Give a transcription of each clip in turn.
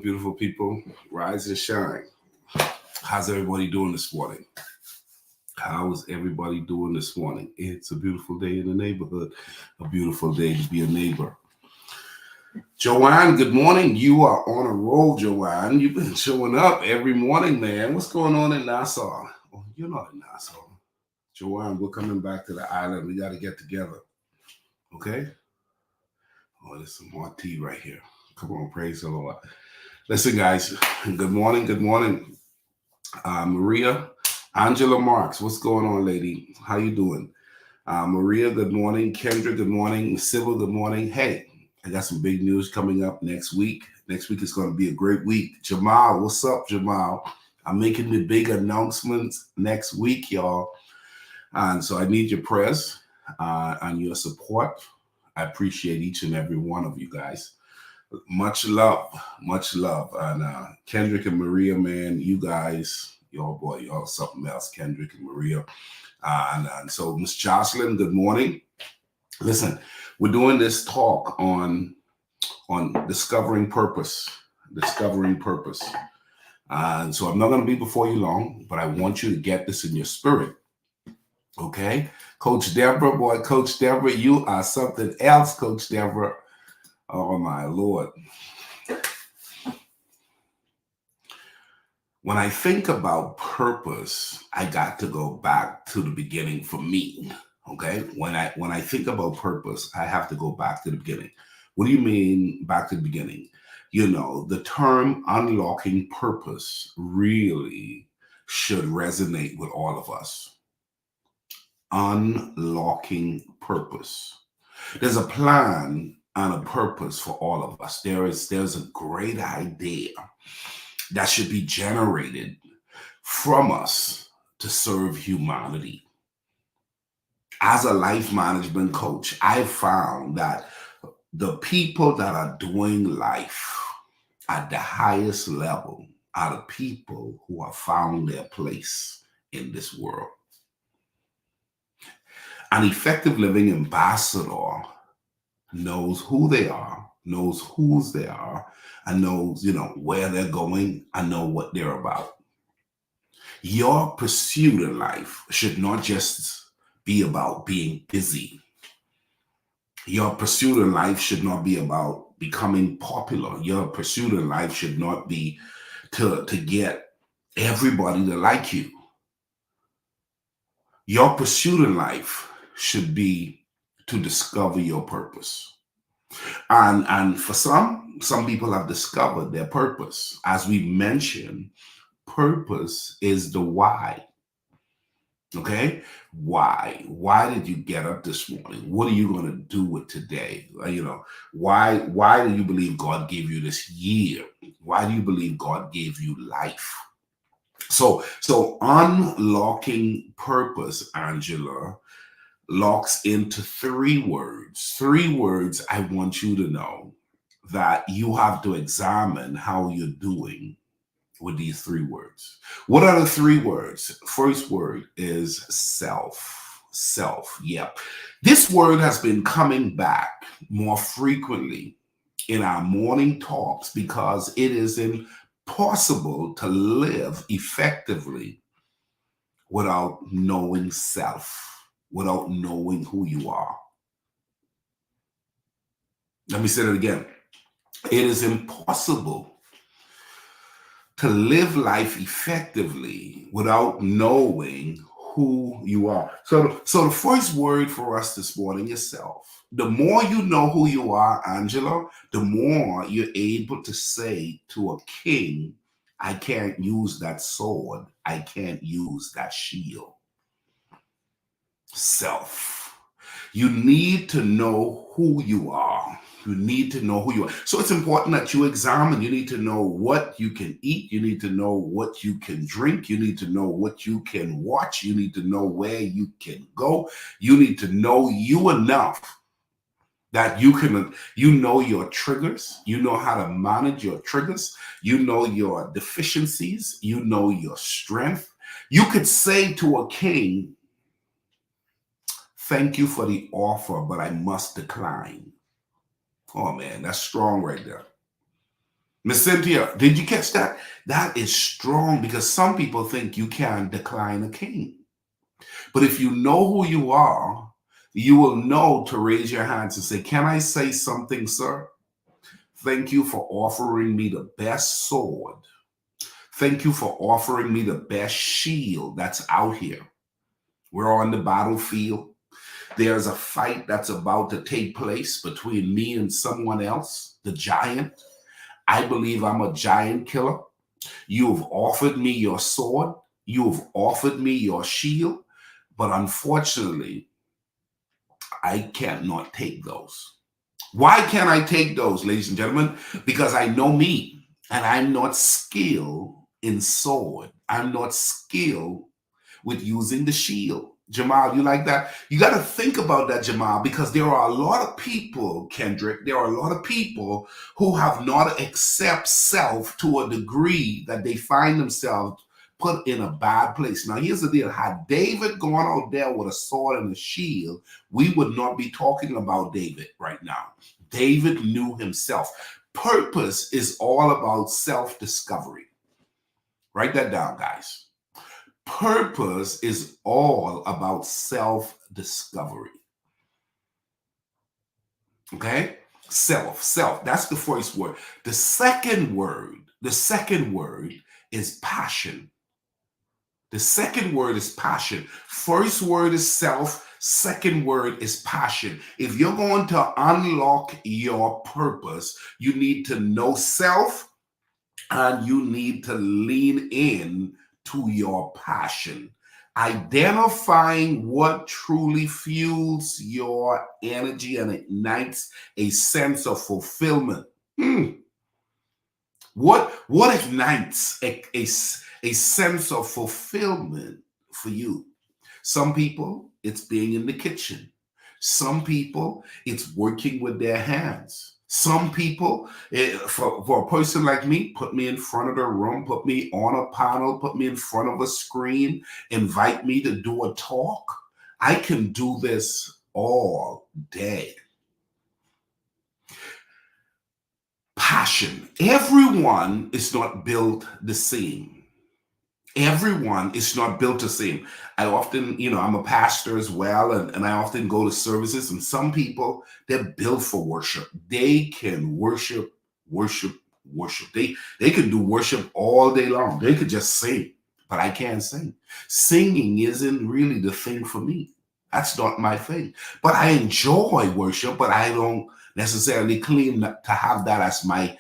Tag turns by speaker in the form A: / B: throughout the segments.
A: beautiful people. Rise and shine. How's everybody doing this morning? How is everybody doing this morning? It's a beautiful day in the neighborhood. A beautiful day to be a neighbor. Joanne, good morning. You are on a roll, Joanne. You've been showing up every morning, man. What's going on in Nassau? Oh, you're not in Nassau. Joanne, we're coming back to the island. We got to get together. Okay? Oh, there's some more tea right here. Come on, praise the Lord. Listen, guys, good morning. Good morning. Maria, Angela Marks, what's going on, lady? How you doing? Maria, good morning. Kendra, good morning. Sybil, good morning. Hey, I got some big news coming up next week. Next week is going to be a great week. Jamal, what's up, Jamal? I'm making the big announcements next week, y'all. And so I need your prayers and your support. I appreciate each and every one of you guys. Much love, much love. And Kendrick and Maria, man, you guys, y'all something else, Kendrick and Maria. And so Miss Jocelyn, good morning. Listen, we're doing this talk on discovering purpose. And so I'm not going to be before you long, but I want you to get this in your spirit. Okay? Coach Deborah, boy, Coach Deborah, you are something else, Coach Deborah. Oh, my Lord. When I think about purpose, I got to go back to the beginning for me, okay? When I think about purpose, I have to go back to the beginning. What do you mean back to the beginning? You know, the term unlocking purpose really should resonate with all of us. Unlocking purpose. There's a plan and a purpose for all of us. There's a great idea that should be generated from us to serve humanity. As a life management coach, I've found that the people that are doing life at the highest level are the people who have found their place in this world. An effective living ambassador knows who they are, knows whose they are, and knows, where they're going and know what they're about. Your pursuit in life should not just be about being busy. Your pursuit in life should not be about becoming popular. Your pursuit in life should not be to get everybody to like you. Your pursuit in life should be to discover your purpose. And for some people have discovered their purpose. As we mentioned, purpose is the why. Okay? Why? Why did you get up this morning? What are you going to do with today? Why do you believe God gave you this year? Why do you believe God gave you life? So unlocking purpose, Angela, locks into three words. Three words I want you to know that you have to examine how you're doing with these three words. What are the three words? First word is self. Self, yeah. This word has been coming back more frequently in our morning talks because it is impossible to live effectively without knowing self, without knowing who you are. Let me say that again. It is impossible to live life effectively without knowing who you are. So the first word for us this morning is self. The more you know who you are, Angela, the more you're able to say to a king, I can't use that sword. I can't use that shield. Self. You need to know who you are. You need to know who you are. So it's important that you examine. You need to know what you can eat. You need to know what you can drink. You need to know what you can watch. You need to know where you can go. You need to know you enough that you know your triggers. You know how to manage your triggers. You know your deficiencies. You know your strength. You could say to a king, thank you for the offer, but I must decline. Oh man, that's strong right there. Miss Cynthia, did you catch that? That is strong because some people think you can decline a king. But if you know who you are, you will know to raise your hands and say, "Can I say something, sir? Thank you for offering me the best sword. Thank you for offering me the best shield that's out here. We're on the battlefield. There's a fight that's about to take place between me and someone else, the giant. I believe I'm a giant killer. You have offered me your sword. You have offered me your shield. But unfortunately, I can't not take those. Why can't I take those, ladies and gentlemen? Because I know me and I'm not skilled in sword. I'm not skilled with using the shield. Jamal, you like that? You got to think about that, Jamal, because there are a lot of people, Kendrick, there are a lot of people who have not accept self to a degree that they find themselves put in a bad place. Now, here's the deal. Had David gone out there with a sword and a shield, we would not be talking about David right now. David knew himself. Purpose is all about self-discovery. Write that down, guys. Purpose is all about self-discovery. Okay? Self. That's the first word. The second word is passion. The second word is passion. First word is self. Second word is passion. If you're going to unlock your purpose, you need to know self and you need to lean in to your passion. Identifying what truly fuels your energy and ignites a sense of fulfillment. What ignites a sense of fulfillment for you? Some people, it's being in the kitchen. Some people, it's working with their hands. Some people, for a person like me, put me in front of the room, put me on a panel, put me in front of a screen, invite me to do a talk. I can do this all day. Passion. Everyone is not built the same. Everyone is not built the same. I often, I'm a pastor as well, and I often go to services, and some people, they're built for worship. They can worship. They can do worship all day long. They could just sing, but I can't sing. Singing isn't really the thing for me. That's not my thing. But I enjoy worship, but I don't necessarily claim to have that as my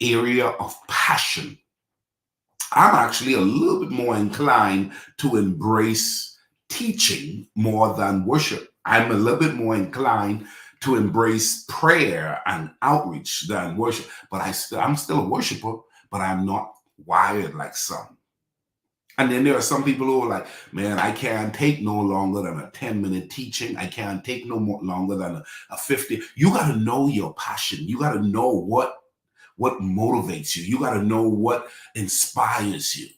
A: area of passion. I'm actually a little bit more inclined to embrace teaching more than worship. I'm a little bit more inclined to embrace prayer and outreach than worship. But I'm still a worshiper, but I'm not wired like some. And then there are some people who are like, man, I can't take no longer than a 10-minute teaching. I can't take no more longer than a 50. You got to know your passion. You got to know what motivates you. You got to know what inspires you.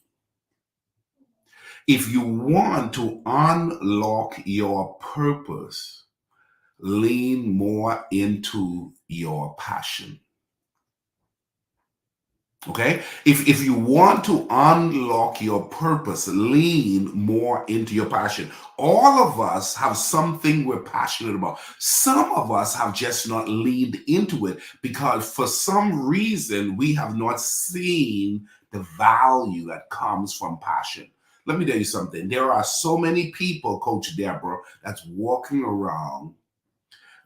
A: If you want to unlock your purpose, lean more into your passion. Okay? If you want to unlock your purpose, lean more into your passion. All of us have something we're passionate about. Some of us have just not leaned into it because for some reason we have not seen the value that comes from passion. Let me tell you something. There are so many people, Coach Deborah, that's walking around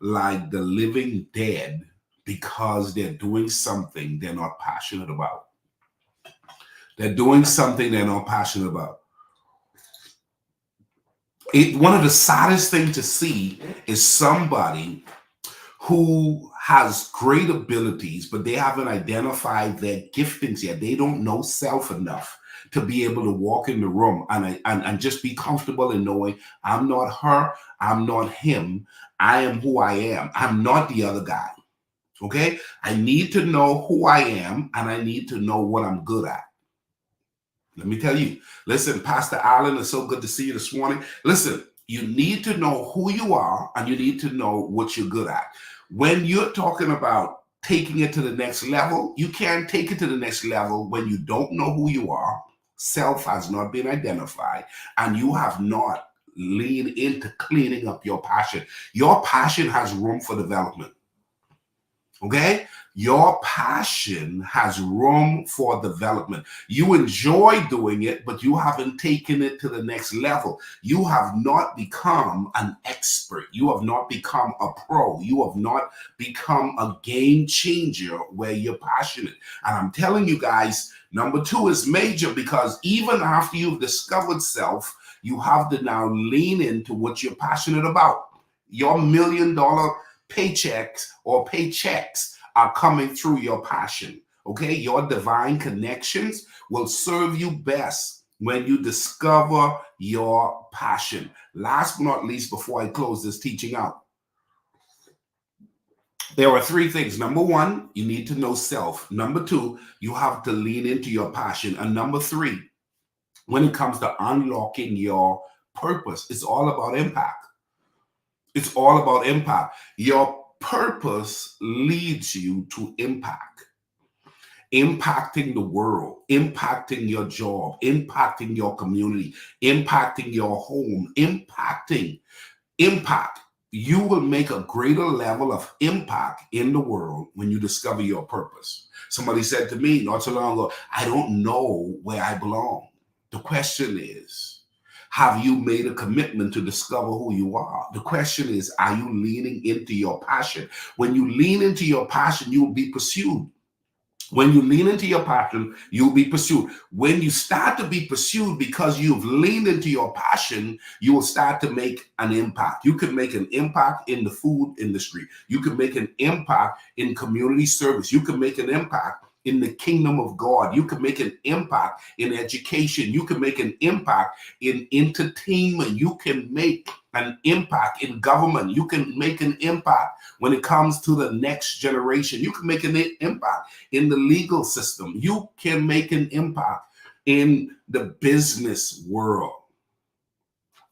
A: like the living dead because they're doing something they're not passionate about. They're doing something they're not passionate about. One of the saddest things to see is somebody who has great abilities, but they haven't identified their giftings yet. They don't know self enough to be able to walk in the room and just be comfortable in knowing I'm not her, I'm not him, I am who I am. I'm not the other guy. Okay? I need to know who I am and I need to know what I'm good at. Let me tell you. Listen, Pastor Allen, it's so good to see you this morning. Listen, you need to know who you are and you need to know what you're good at. When you're talking about taking it to the next level. You can't take it to the next level when you don't know who you are, self has not been identified, and you have not leaned into cleaning up your passion. Your passion has room for development. Okay? Your passion has room for development. You enjoy doing it, but you haven't taken it to the next level. You have not become an expert. You have not become a pro. You have not become a game changer where you're passionate. And I'm telling you guys, number 2 is major, because even after you've discovered self, you have to now lean into what you're passionate about. Your $1 million paychecks or paychecks are coming through your passion. Okay, your divine connections will serve you best when you discover your passion. Last but not least, before I close this teaching out, there are 3 things. Number 1, you need to know self. Number 2, you have to lean into your passion. And number 3, when it comes to unlocking your purpose, it's all about impact. It's all about impact. Your purpose leads you to impact. Impacting the world, impacting your job, impacting your community, impacting your home, impact. You will make a greater level of impact in the world when you discover your purpose. Somebody said to me not so long ago, I don't know where I belong. The question is, have you made a commitment to discover who you are? The question is, are you leaning into your passion? When you lean into your passion, you will be pursued. When you lean into your passion, you'll be pursued. When you start to be pursued because you've leaned into your passion, you will start to make an impact. You can make an impact in the food industry. You can make an impact in community service. You can make an impact in the kingdom of God. You can make an impact in education. You can make an impact in entertainment. You can make an impact in government. You can make an impact when it comes to the next generation. You can make an impact in the legal system. You can make an impact in the business world.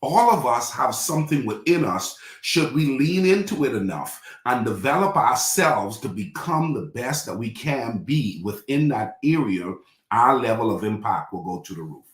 A: All of us have something within us. Should we lean into it enough and develop ourselves to become the best that we can be within that area, our level of impact will go to the roof.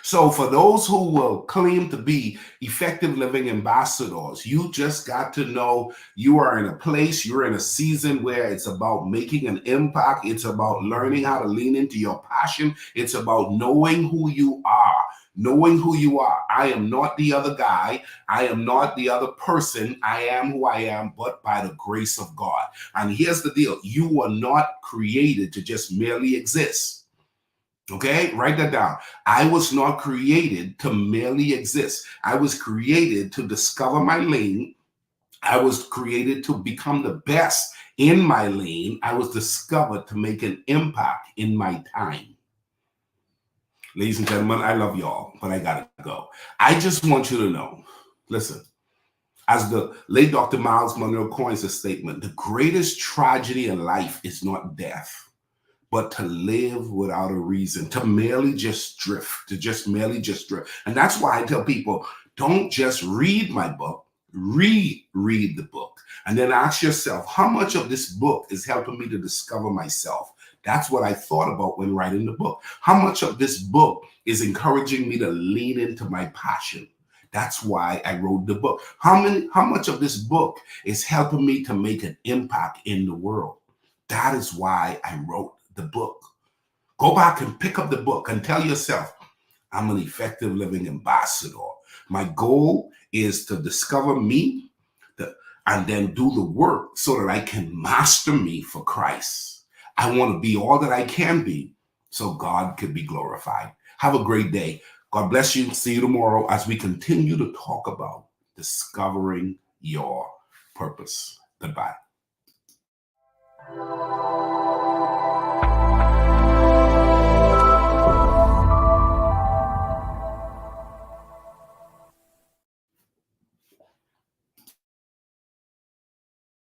A: So for those who will claim to be effective living ambassadors, you just got to know you are in a place, you're in a season where it's about making an impact. It's about learning how to lean into your passion. It's about knowing who you are. Knowing who you are. I am not the other guy. I am not the other person. I am who I am, but by the grace of God. And here's the deal. You were not created to just merely exist. Okay, write that down. I was not created to merely exist. I was created to discover my lane. I was created to become the best in my lane. I was discovered to make an impact in my time. Ladies and gentlemen, I love y'all, but I gotta go. I just want you to know, listen, as the late Dr. Miles Monroe coins a statement, the greatest tragedy in life is not death, but to live without a reason, to merely just drift, And that's why I tell people, don't just read my book, reread the book. And then ask yourself, how much of this book is helping me to discover myself? That's what I thought about when writing the book. How much of this book is encouraging me to lean into my passion? That's why I wrote the book. How much of this book is helping me to make an impact in the world? That is why I wrote the book. Go back and pick up the book and tell yourself, I'm an effective living ambassador. My goal is to discover me and then do the work so that I can master me for Christ. I want to be all that I can be so God could be glorified. Have a great day. God bless you. See you tomorrow as we continue to talk about discovering your purpose. Goodbye.